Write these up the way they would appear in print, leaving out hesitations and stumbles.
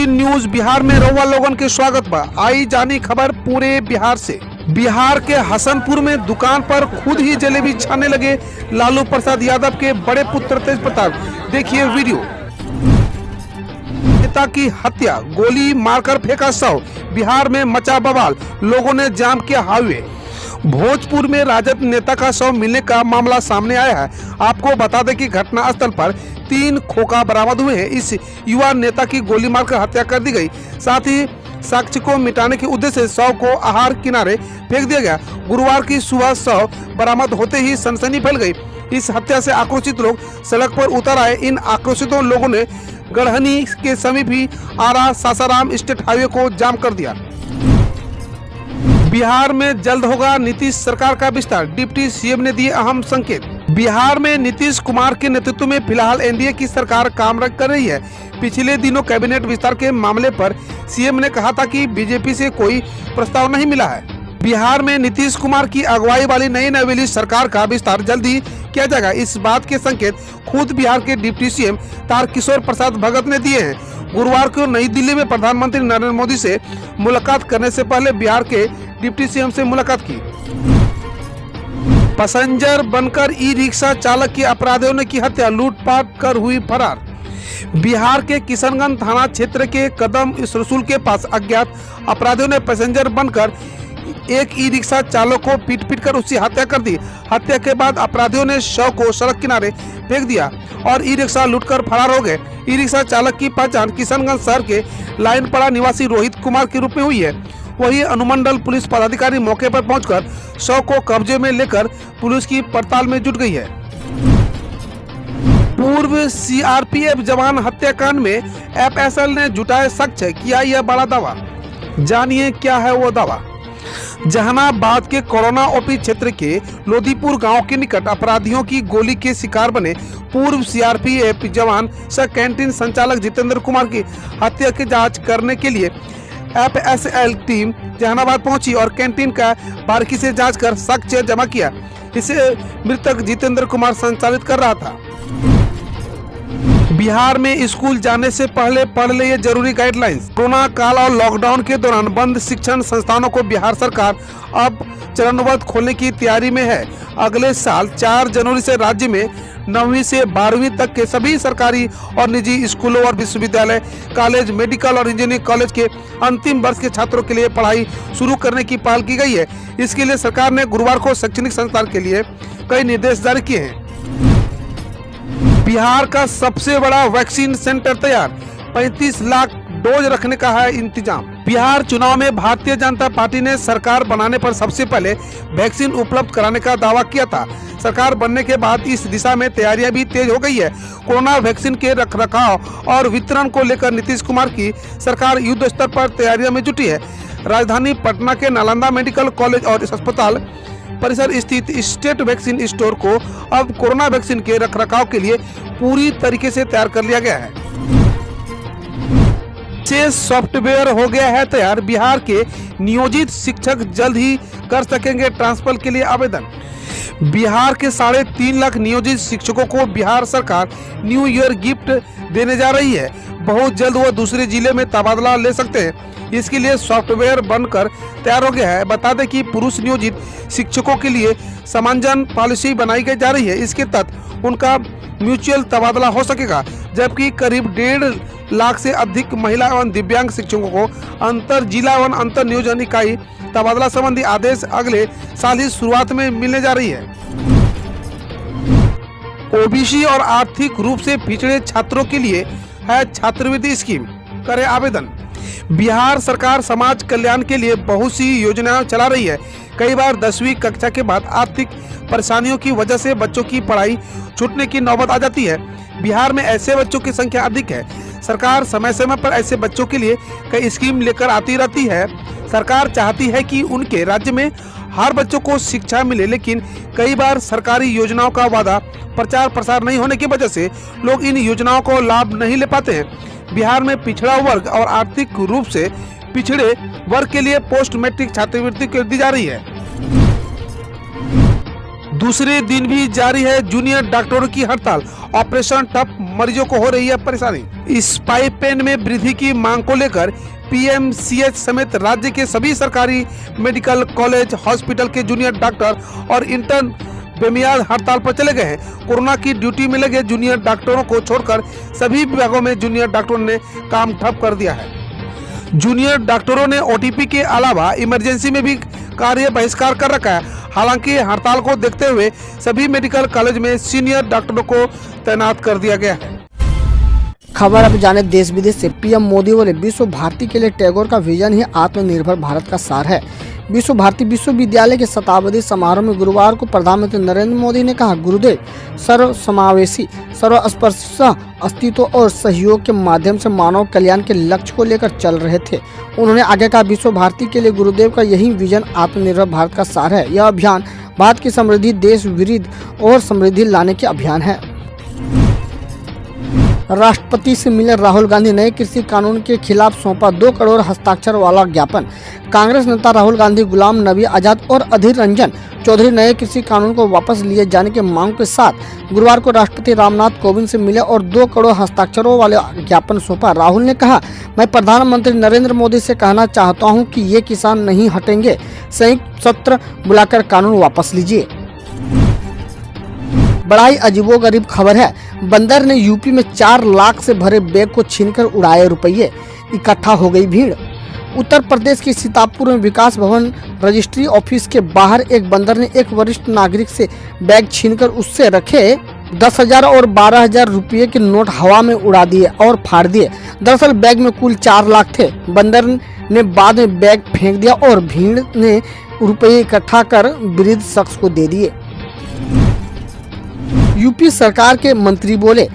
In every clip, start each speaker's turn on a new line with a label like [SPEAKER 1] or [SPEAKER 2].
[SPEAKER 1] Eighteen news Bihar में रउआ लोगन के स्वागत बा। आई जानी खबर पूरे बिहार से। बिहार के हसनपुर में दुकान पर खुद ही जलेबी छाने लगे लालू प्रसाद यादव के बड़े पुत्र तेज प्रताप। देखिए वीडियो। पिता की हत्या, गोली मारकर फेंका शव, बिहार में मचा बवाल, लोगों ने जाम किया हाईवे। भोजपुर में राजद नेता का शव मिलने का मामला सामने आया है। आपको बता दें कि घटनास्थल पर 3 खोखा बरामद हुए हैं। इस युवा नेता की गोली मारकर हत्या कर दी गई। साथ ही साक्ष्य को मिटाने के उद्देश्य से शव को आहार किनारे फेंक दिया गया। गुरुवार की सुबह शव बरामद होते ही सनसनी फैल गई। इस हत्या से आक्रोशित लोग सड़क पर उतर आए। इन आक्रोशितों लोगों ने गढ़हनी के समीप ही आरा सासाराम स्टेट हाईवे को जाम कर दिया। बिहार में जल्द होगा नीतीश सरकार का विस्तार, डिप्टी सीएम ने दिए अहम संकेत। बिहार में नीतीश कुमार के नेतृत्व में फिलहाल एनडीए की सरकार काम कर रही है। पिछले दिनों कैबिनेट विस्तार के मामले पर सीएम ने कहा था कि बीजेपी से कोई प्रस्ताव नहीं मिला है। बिहार में नीतीश कुमार की अगुवाई वाली नई नवेली सरकार का विस्तार जल्द ही किया जाएगा। इस बात के संकेत खुद बिहार के डिप्टी सीएम तारकिशोर प्रसाद भगत ने दिए हैं। गुरुवार को नई दिल्ली में प्रधानमंत्री नरेंद्र मोदी से मुलाकात करने से पहले बिहार के डिप्टी सीएम से मुलाकात की। पैसेंजर बनकर ई रिक्शा चालक की अपराधियों ने की हत्या, लूटपाट कर हुई फरार। बिहार के किशनगंज थाना क्षेत्र के कदम रसूल के पास अज्ञात अपराधियों ने पैसेंजर बनकर एक ई रिक्शा चालक को पीट कर उसकी हत्या कर दी। हत्या के बाद अपराधियों ने शव को सड़क किनारे फेंक दिया और ई रिक्शा लूटकर फरार हो गए। ई रिक्शा चालक की पहचान किशनगंज शहर के लाइनपाड़ा निवासी रोहित कुमार के रूप में हुई है। वही अनुमंडल पुलिस पदाधिकारी मौके पर पहुंचकर शव को कब्जे में लेकर पुलिस की पड़ताल में जुट गई है। पूर्व सीआरपीएफ जवान हत्याकांड में एफएसएल ने जुटाए साक्ष्य, किया यह बड़ा दावा। जानिए क्या है वो दावा। जहानाबाद के कोरोना ओपी क्षेत्र के लोधीपुर गांव के निकट अपराधियों की गोली के शिकार बने पूर्व सीआरपीएफ जवान सह कैंटीन संचालक जितेंद्र कुमार की हत्या की जांच करने के लिए एफएसएल टीम जहानाबाद पहुंची और कैंटीन का बारीकी से जांच कर साक्ष्य जमा किया। इसे मृतक जितेंद्र कुमार संचालित कर रहा था। बिहार में स्कूल जाने से पहले पढ़ ले ये जरूरी गाइडलाइंस। कोरोना काल और लॉकडाउन के दौरान बंद शिक्षण संस्थानों को बिहार सरकार अब चरणबद्ध खोलने की तैयारी में है। अगले साल 4 जनवरी से राज्य में 9वीं से 12वीं तक के सभी सरकारी और निजी स्कूलों और विश्वविद्यालय, कॉलेज, मेडिकल और इंजीनियरिंग कॉलेज के अंतिम वर्ष के छात्रों के लिए पढ़ाई शुरू करने की पहल की गई है। इसके लिए सरकार ने गुरुवार को शैक्षणिक संस्थान के लिए कई निर्देश जारी किए हैं। बिहार का सबसे बड़ा वैक्सीन सेंटर तैयार, 35 लाख डोज रखने का है इंतजाम। बिहार चुनाव में भारतीय जनता पार्टी ने सरकार बनाने पर सबसे पहले वैक्सीन उपलब्ध कराने का दावा किया था। सरकार बनने के बाद इस दिशा में तैयारियां भी तेज हो गई है। कोरोना वैक्सीन के रखरखाव और वितरण को लेकर नीतीश कुमार की सरकार युद्ध स्तर पर तैयारियों में जुटी है। राजधानी पटना के नालंदा मेडिकल कॉलेज और अस्पताल परिसर स्थित स्टेट वैक्सीन स्टोर को अब कोरोना वैक्सीन के रखरखाव के लिए पूरी तरीके से तैयार कर लिया गया है। सॉफ्टवेयर हो गया है तैयार। बिहार के नियोजित शिक्षक जल्द ही कर सकेंगे ट्रांसफर के लिए आवेदन। बिहार के 3.5 लाख नियोजित शिक्षकों को बिहार सरकार न्यू ईयर गिफ्ट देने जा रही है। बहुत जल्द वो दूसरे जिले में तबादला ले सकते हैं। इसके लिए सॉफ्टवेयर बनकर तैयार हो गया है। बता दें कि पुरुष नियोजित शिक्षकों के लिए समांजन पॉलिसी बनाई जा रही है। इसके तहत उनका म्यूचुअल तबादला हो सकेगा, जबकि करीब 1.5 लाख से अधिक महिला एवं दिव्यांग शिक्षकों को अंतर जिला एवं अंतर नियोजन इकाई तबादला संबंधी आदेश अगले साल ही शुरुआत में मिलने जा रही है। ओबीसी और आर्थिक रूप से पिछड़े छात्रों के लिए है छात्रवृत्ति स्कीम, करे आवेदन। बिहार सरकार समाज कल्याण के लिए बहुत सी योजनाएं चला रही है। कई बार 10वीं कक्षा के बाद आर्थिक परेशानियों की वजह से बच्चों की पढ़ाई छूटने की नौबत आ जाती है। बिहार में ऐसे बच्चों की संख्या अधिक है। सरकार समय समय पर ऐसे बच्चों के लिए कई स्कीम लेकर आती रहती है। सरकार चाहती है कि उनके राज्य में हर बच्चों को शिक्षा मिले, लेकिन कई बार सरकारी योजनाओं का वादा प्रचार प्रसार नहीं होने की वजह से लोग इन योजनाओं को लाभ नहीं ले पाते हैं। बिहार में पिछड़ा वर्ग और आर्थिक रूप से पिछड़े वर्ग के लिए पोस्ट मैट्रिक छात्रवृत्ति दी जा रही है। दूसरे दिन भी जारी है जूनियर डॉक्टरों की हड़ताल। ऑपरेशन ठप, मरीजों को हो रही है परेशानी। स्टाइपेंड में वृद्धि की मांग को लेकर पीएमसीएच समेत राज्य के सभी सरकारी मेडिकल कॉलेज हॉस्पिटल के जूनियर डॉक्टर और इंटर्न बेमियाद हड़ताल पर चले गए हैं। कोरोना की ड्यूटी में लगे जूनियर डॉक्टरों को छोड़कर सभी विभागों में जूनियर डॉक्टरों ने काम ठप कर दिया है। जूनियर डॉक्टरों ने ओटीपी के अलावा इमरजेंसी में भी कार्य बहिष्कार कर रखा है। हालांकि हड़ताल को देखते हुए सभी मेडिकल कॉलेज में सीनियर डॉक्टरों को तैनात कर दिया गया है।
[SPEAKER 2] खबर अब जाने देश विदेश से। पीएम मोदी बोले विश्व भारती के लिए टैगोर का विजन ही आत्मनिर्भर भारत का सार है। विश्व भारती विश्वविद्यालय के शताब्दी समारोह में गुरुवार को प्रधानमंत्री नरेंद्र मोदी ने कहा, गुरुदेव सर्वसमावेशी, सर्वस्पर्शी अस्तित्व और सहयोग के माध्यम से मानव कल्याण के लक्ष्य को लेकर चल रहे थे। उन्होंने आगे कहा, विश्व भारती के लिए गुरुदेव का यही विजन आत्मनिर्भर भारत का सार है। यह अभियान भारत की समृद्धि, देश वृद्धि और समृद्धि लाने के अभियान है। राष्ट्रपति से मिले राहुल गांधी, नए कृषि कानून के खिलाफ सौंपा 2 करोड़ हस्ताक्षर वाला ज्ञापन। कांग्रेस नेता राहुल गांधी गुलाम नबी आजाद और अधीर रंजन चौधरी नए कृषि कानून को वापस लिए जाने की मांग के साथ गुरुवार को राष्ट्रपति रामनाथ कोविंद से मिले और 2 करोड़ हस्ताक्षरों वाले ज्ञापन सौंपा। राहुल ने कहा, मैं प्रधानमंत्री नरेंद्र मोदी से कहना चाहता हूं कि ये किसान नहीं हटेंगे। संयुक्त सत्र बुलाकर कानून वापस लीजिए। बड़ा ही अजीबोगरीब खबर है। बंदर ने यूपी में 4 लाख से भरे बैग को छीनकर उड़ाए रुपये, इकट्ठा हो गई भीड़। उत्तर प्रदेश के सीतापुर में विकास भवन रजिस्ट्री ऑफिस के बाहर एक बंदर ने एक वरिष्ठ नागरिक से बैग छीनकर उससे रखे 10,000 और 12,000 रुपये के नोट हवा में उड़ा दिए और फाड़ दिए। दरअसल बैग में कुल 4 लाख थे। बंदर ने बाद में बैग फेंक दिया और भीड़ ने रुपये इकट्ठा कर वृद्ध शख्स को दे दिए। यूपी सरकार के मंत्री बोले,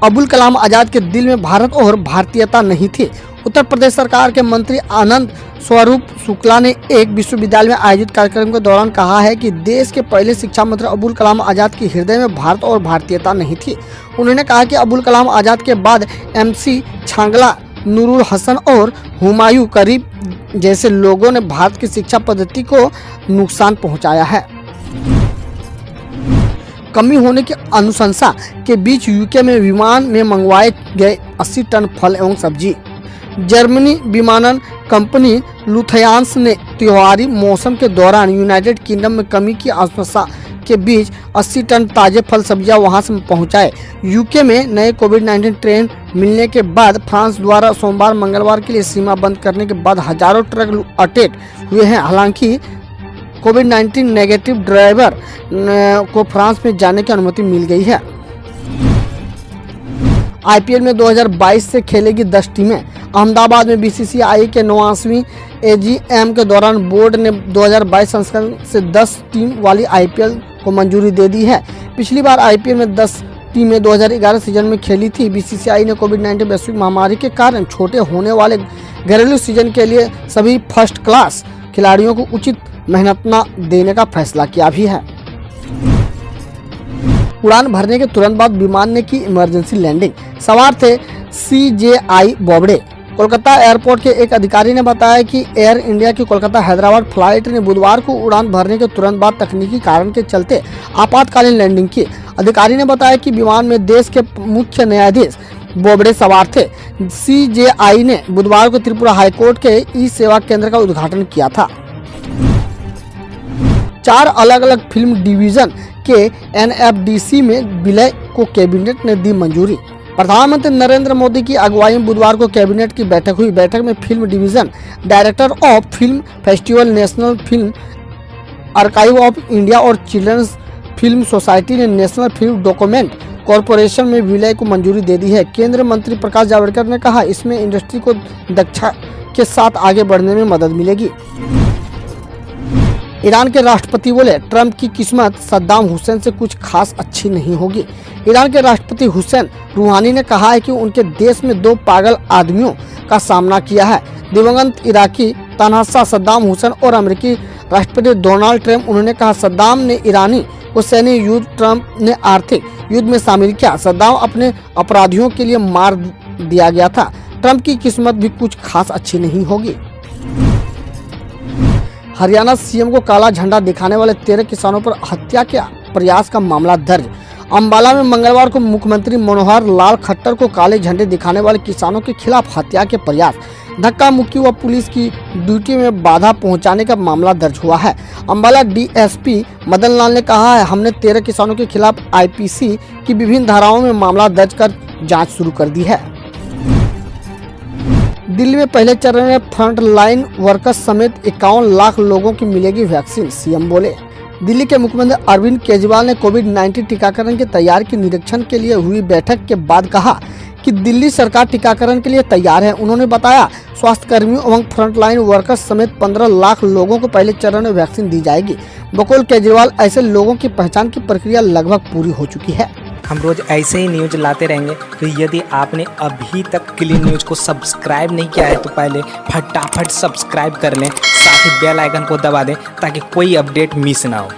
[SPEAKER 2] अबुल कलाम आजाद के दिल में भारत और भारतीयता नहीं थी। उत्तर प्रदेश सरकार के मंत्री आनंद स्वरूप शुक्ला ने एक विश्वविद्यालय में आयोजित कार्यक्रम के दौरान कहा है कि देश के पहले शिक्षा मंत्री अबुल कलाम आजाद के हृदय में भारत और भारतीयता नहीं थी। उन्होंने कहा कि अबुल कलाम आजाद के बाद MC छांगला, नूरुल हसन और हुमायूं करीब जैसे लोगों ने भारत की शिक्षा पद्धति को नुकसान पहुँचाया है। कमी होने की अनुशंसा के बीच यूके में विमान में मंगवाए गए 80 टन फल एवं सब्जी। जर्मनी विमानन कंपनी लुफ्थांसा ने त्योहारी मौसम के दौरान यूनाइटेड किंगडम में कमी की आशंका के बीच 80 टन ताजे फल सब्जियां वहां से पहुंचाए। यूके में नए कोविड-19 ट्रेन मिलने के बाद फ्रांस द्वारा सोमवार मंगलवार के लिए सीमा बंद करने के बाद हजारों ट्रक अटेट हुए हैं। हालांकि कोविड-19 नेगेटिव ड्राइवर को फ्रांस में जाने की अनुमति मिल गई है। आईपीएल में 2022 से खेलेगी 10 टीमें। अहमदाबाद में बीसीसीआई के 89वीं एजीएम के दौरान बोर्ड ने 2022 संस्करण से 10 टीम वाली आईपीएल को मंजूरी दे दी है। पिछली बार आईपीएल में 10 टीमें 2011 सीजन में खेली थी। बीसीसीआई ने कोविड-19 वैश्विक महामारी के कारण छोटे होने वाले घरेलू सीजन के लिए सभी फर्स्ट क्लास खिलाड़ियों को उचित मेहनतना देने का फैसला किया भी है। उड़ान भरने के तुरंत बाद विमान ने की इमरजेंसी लैंडिंग। सवार थे CJI बोबडे। कोलकाता एयरपोर्ट के एक अधिकारी ने बताया कि एयर इंडिया की कोलकाता हैदराबाद फ्लाइट ने बुधवार को उड़ान भरने के तुरंत बाद तकनीकी कारण के चलते आपातकालीन लैंडिंग की। अधिकारी ने बताया कि विमान में देश के मुख्य न्यायाधीश बोबडे सवार थे। CJI ने बुधवार को त्रिपुरा हाईकोर्ट के ई-सेवा केंद्र का उद्घाटन किया था। 4 अलग अलग फिल्म डिवीजन के NFDC में विलय को कैबिनेट ने दी मंजूरी। प्रधानमंत्री नरेंद्र मोदी की अगुवाई में बुधवार को कैबिनेट की बैठक हुई। बैठक में film division, director of film festival, national film archive of India और चिल्ड्रंस फिल्म सोसाइटी ने नेशनल फिल्म डॉक्यूमेंट कॉरपोरेशन में विलय को मंजूरी दे दी है। केंद्रीय मंत्री प्रकाश जावड़ेकर ने कहा, इसमें इंडस्ट्री को दक्षता के साथ आगे बढ़ने में मदद मिलेगी। ईरान के राष्ट्रपति बोले, ट्रंप की किस्मत सद्दाम हुसैन से कुछ खास अच्छी नहीं होगी। ईरान के राष्ट्रपति हुसैन रूहानी ने कहा है कि उनके देश में 2 पागल आदमियों का सामना किया है, दिवंगत इराकी तनासा सद्दाम हुसैन और अमेरिकी राष्ट्रपति डोनाल्ड ट्रंप। उन्होंने कहा, सद्दाम ने ईरानी को सैन्य युद्ध, ट्रंप ने आर्थिक युद्ध में शामिल किया। सद्दाम अपने अपराधियों के लिए मार दिया गया था। ट्रंप की किस्मत भी कुछ खास अच्छी नहीं होगी। हरियाणा सीएम को काला झंडा दिखाने वाले 13 किसानों पर हत्या के प्रयास का मामला दर्ज। अंबाला में मंगलवार को मुख्यमंत्री मनोहर लाल खट्टर को काले झंडे दिखाने वाले किसानों के खिलाफ हत्या के प्रयास, धक्का मुक्की व पुलिस की ड्यूटी में बाधा पहुंचाने का मामला दर्ज हुआ है। अंबाला डीएसपी मदन लाल ने कहा है, हमने 13 किसानों के खिलाफ आईपीसी की विभिन्न धाराओं में मामला दर्ज कर जांच शुरू कर दी है। दिल्ली में पहले चरण में फ्रंट लाइन वर्कर्स समेत 51 लाख लोगों की मिलेगी वैक्सीन, सीएम बोले। दिल्ली के मुख्यमंत्री अरविंद केजरीवाल ने कोविड-19 टीकाकरण की तैयारी के निरीक्षण के लिए हुई बैठक के बाद कहा कि दिल्ली सरकार टीकाकरण के लिए तैयार है। उन्होंने बताया, स्वास्थ्य कर्मियों एवं फ्रंटलाइन वर्कर्स समेत 15 लाख लोगों को पहले चरण में वैक्सीन दी जाएगी। बकौल केजरीवाल, ऐसे लोगों की पहचान की प्रक्रिया लगभग पूरी हो चुकी है।
[SPEAKER 3] हम रोज ऐसे ही न्यूज लाते रहेंगे, तो यदि आपने अभी तक क्लीन न्यूज को सब्सक्राइब नहीं किया है तो पहले फटाफट सब्सक्राइब कर लें, साथ ही बेल आइकन को दबा दें ताकि कोई अपडेट मिस ना हो।